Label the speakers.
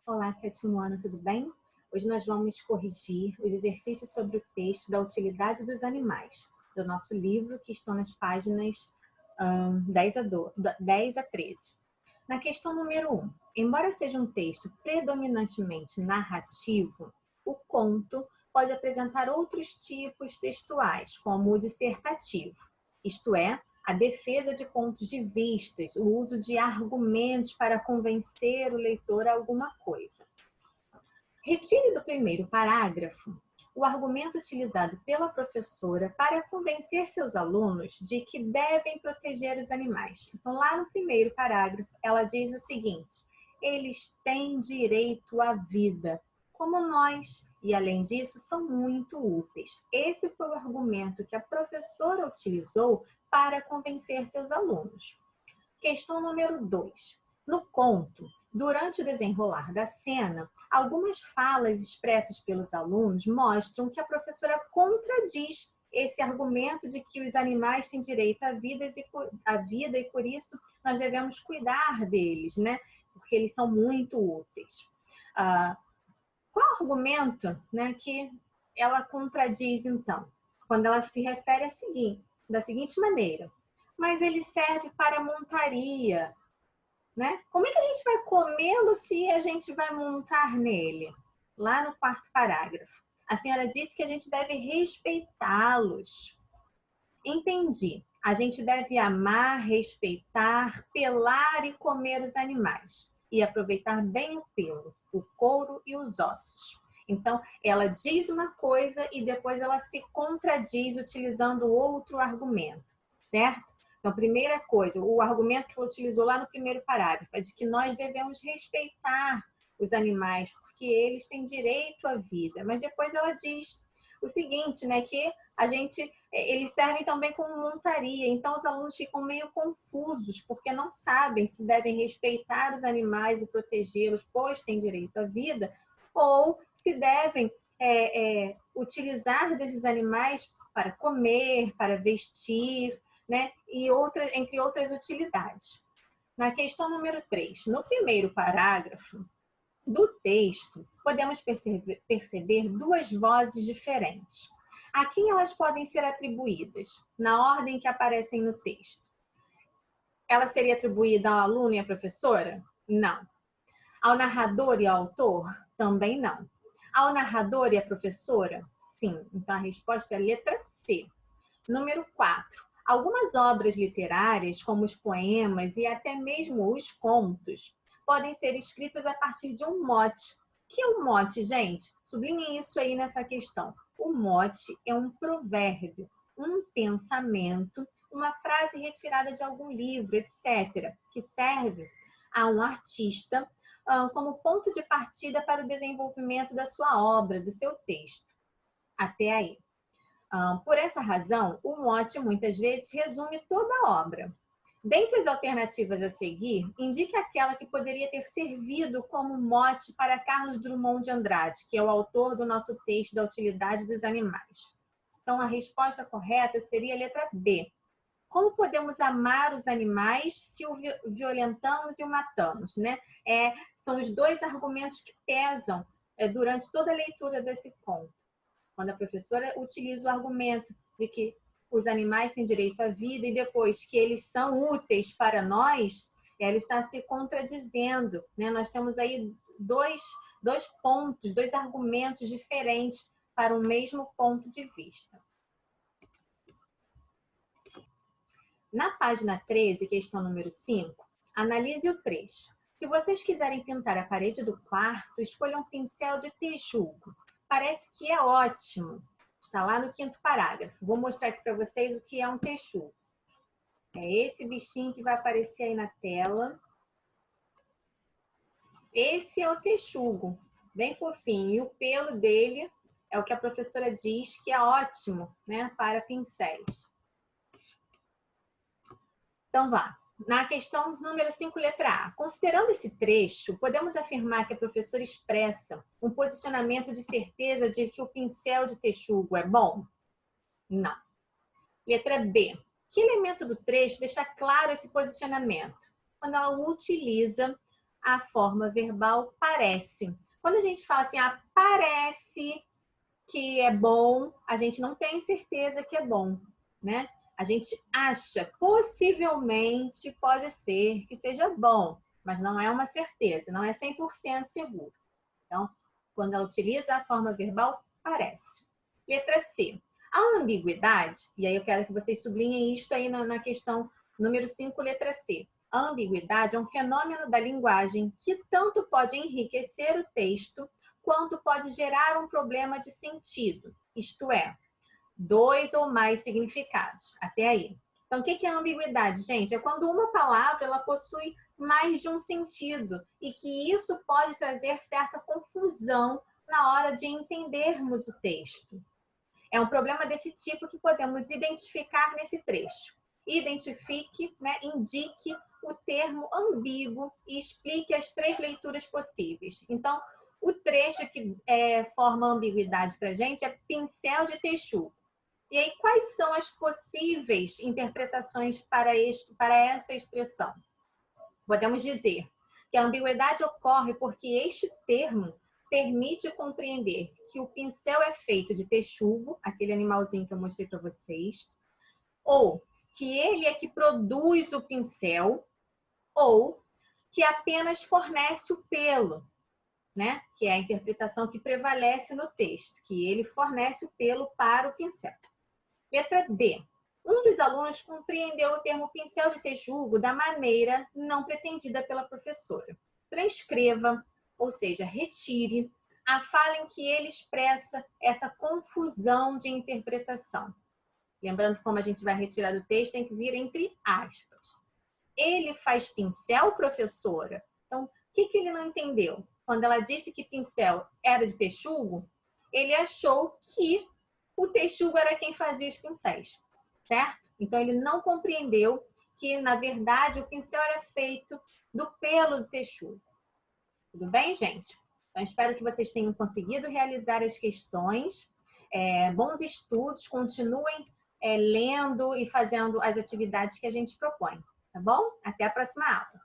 Speaker 1: Olá, sétimo ano, tudo bem? Hoje nós vamos corrigir os exercícios sobre o texto da utilidade dos animais, do nosso livro, que estão nas páginas 10 a 13. Na questão número 1, embora seja um texto predominantemente narrativo, o conto pode apresentar outros tipos textuais, como o dissertativo, isto é, a defesa de pontos de vista, o uso de argumentos para convencer o leitor a alguma coisa. Retire do primeiro parágrafo o argumento utilizado pela professora para convencer seus alunos de que devem proteger os animais. Então, lá no primeiro parágrafo, ela diz o seguinte: eles têm direito à vida, como nós, e além disso, são muito úteis. Esse foi o argumento que a professora utilizou para convencer seus alunos. Questão número 2. No conto, durante o desenrolar da cena, algumas falas expressas pelos alunos mostram que a professora contradiz esse argumento de que os animais têm direito à vida e por isso nós devemos cuidar deles, né? Porque eles são muito úteis. Qual argumento, né, que ela contradiz, então? Quando ela se refere da seguinte maneira: mas ele serve para montaria, né? Como é que a gente vai comê-lo se a gente vai montar nele? Lá no quarto parágrafo. A senhora disse que a gente deve respeitá-los. Entendi. A gente deve amar, respeitar, pelar e comer os animais. E aproveitar bem o pelo, o couro e os ossos. Então, ela diz uma coisa e depois ela se contradiz utilizando outro argumento, certo? Então, primeira coisa, o argumento que ela utilizou lá no primeiro parágrafo é de que nós devemos respeitar os animais, porque eles têm direito à vida. Mas depois ela diz o seguinte, né, que eles servem também como montaria, então os alunos ficam meio confusos, porque não sabem se devem respeitar os animais e protegê-los, pois têm direito à vida, ou se devem utilizar desses animais para comer, para vestir, né, e entre outras utilidades. Na questão número 3, no primeiro parágrafo do texto, podemos perceber duas vozes diferentes. A quem elas podem ser atribuídas? Na ordem que aparecem no texto. Ela seria atribuída ao aluno e à professora? Não. Ao narrador e ao autor? Também não. Ao narrador e à professora? Sim. Então, a resposta é a letra C. Número 4. Algumas obras literárias, como os poemas e até mesmo os contos, podem ser escritas a partir de um mote. O que é um mote, gente? Sublinhe isso aí nessa questão. O mote é um provérbio, um pensamento, uma frase retirada de algum livro, etc., que serve a um artista como ponto de partida para o desenvolvimento da sua obra, do seu texto. Até aí. Por essa razão, o mote muitas vezes resume toda a obra. Dentre as alternativas a seguir, indique aquela que poderia ter servido como mote para Carlos Drummond de Andrade, que é o autor do nosso texto da utilidade dos animais. Então, a resposta correta seria a letra B. Como podemos amar os animais se o violentamos e o matamos, né? São os dois argumentos que pesam durante toda a leitura desse conto. Quando a professora utiliza o argumento de que os animais têm direito à vida e depois que eles são úteis para nós, ela está se contradizendo, né? Nós temos aí dois pontos, dois argumentos diferentes para o mesmo ponto de vista. Na página 13, questão número 5, analise o trecho. Se vocês quiserem pintar a parede do quarto, escolham um pincel de texugo. Parece que é ótimo. Está lá no quinto parágrafo. Vou mostrar aqui para vocês o que é um texugo. É esse bichinho que vai aparecer aí na tela. Esse é o texugo, bem fofinho. E o pelo dele é o que a professora diz que é ótimo, né, para pincéis. Então, vá. Na questão número 5, letra A. Considerando esse trecho, podemos afirmar que a professora expressa um posicionamento de certeza de que o pincel de texugo é bom? Não. Letra B. Que elemento do trecho deixa claro esse posicionamento? Quando ela utiliza a forma verbal parece. Quando a gente fala assim, parece que é bom, a gente não tem certeza que é bom, né? A gente acha, possivelmente pode ser que seja bom, mas não é uma certeza, não é 100% seguro. Então, quando ela utiliza a forma verbal, parece. Letra C. A ambiguidade, e aí eu quero que vocês sublinhem isto aí na questão número 5, letra C. A ambiguidade é um fenômeno da linguagem que tanto pode enriquecer o texto, quanto pode gerar um problema de sentido, isto é, 2 ou mais significados. Até aí. Então, o que é ambiguidade, gente? É quando uma palavra ela possui mais de um sentido e que isso pode trazer certa confusão na hora de entendermos o texto. É um problema desse tipo que podemos identificar nesse trecho. Identifique, né, indique o termo ambíguo e explique as 3 leituras possíveis. Então, o trecho que forma ambiguidade para a gente é pincel de texugo. E aí, quais são as possíveis interpretações para essa expressão? Podemos dizer que a ambiguidade ocorre porque este termo permite compreender que o pincel é feito de texugo, aquele animalzinho que eu mostrei para vocês, ou que ele é que produz o pincel, ou que apenas fornece o pelo, né? Que é a interpretação que prevalece no texto, que ele fornece o pelo para o pincel. Letra D. Um dos alunos compreendeu o termo pincel de texugo da maneira não pretendida pela professora. Transcreva, ou seja, retire a fala em que ele expressa essa confusão de interpretação. Lembrando que como a gente vai retirar do texto, tem que vir entre aspas. Ele faz pincel, professora? Então, o que ele não entendeu? Quando ela disse que pincel era de texugo, ele achou que o texugo era quem fazia os pincéis, certo? Então, ele não compreendeu que, na verdade, o pincel era feito do pelo do texugo. Tudo bem, gente? Então, espero que vocês tenham conseguido realizar as questões. Bons estudos, continuem lendo e fazendo as atividades que a gente propõe, tá bom? Até a próxima aula.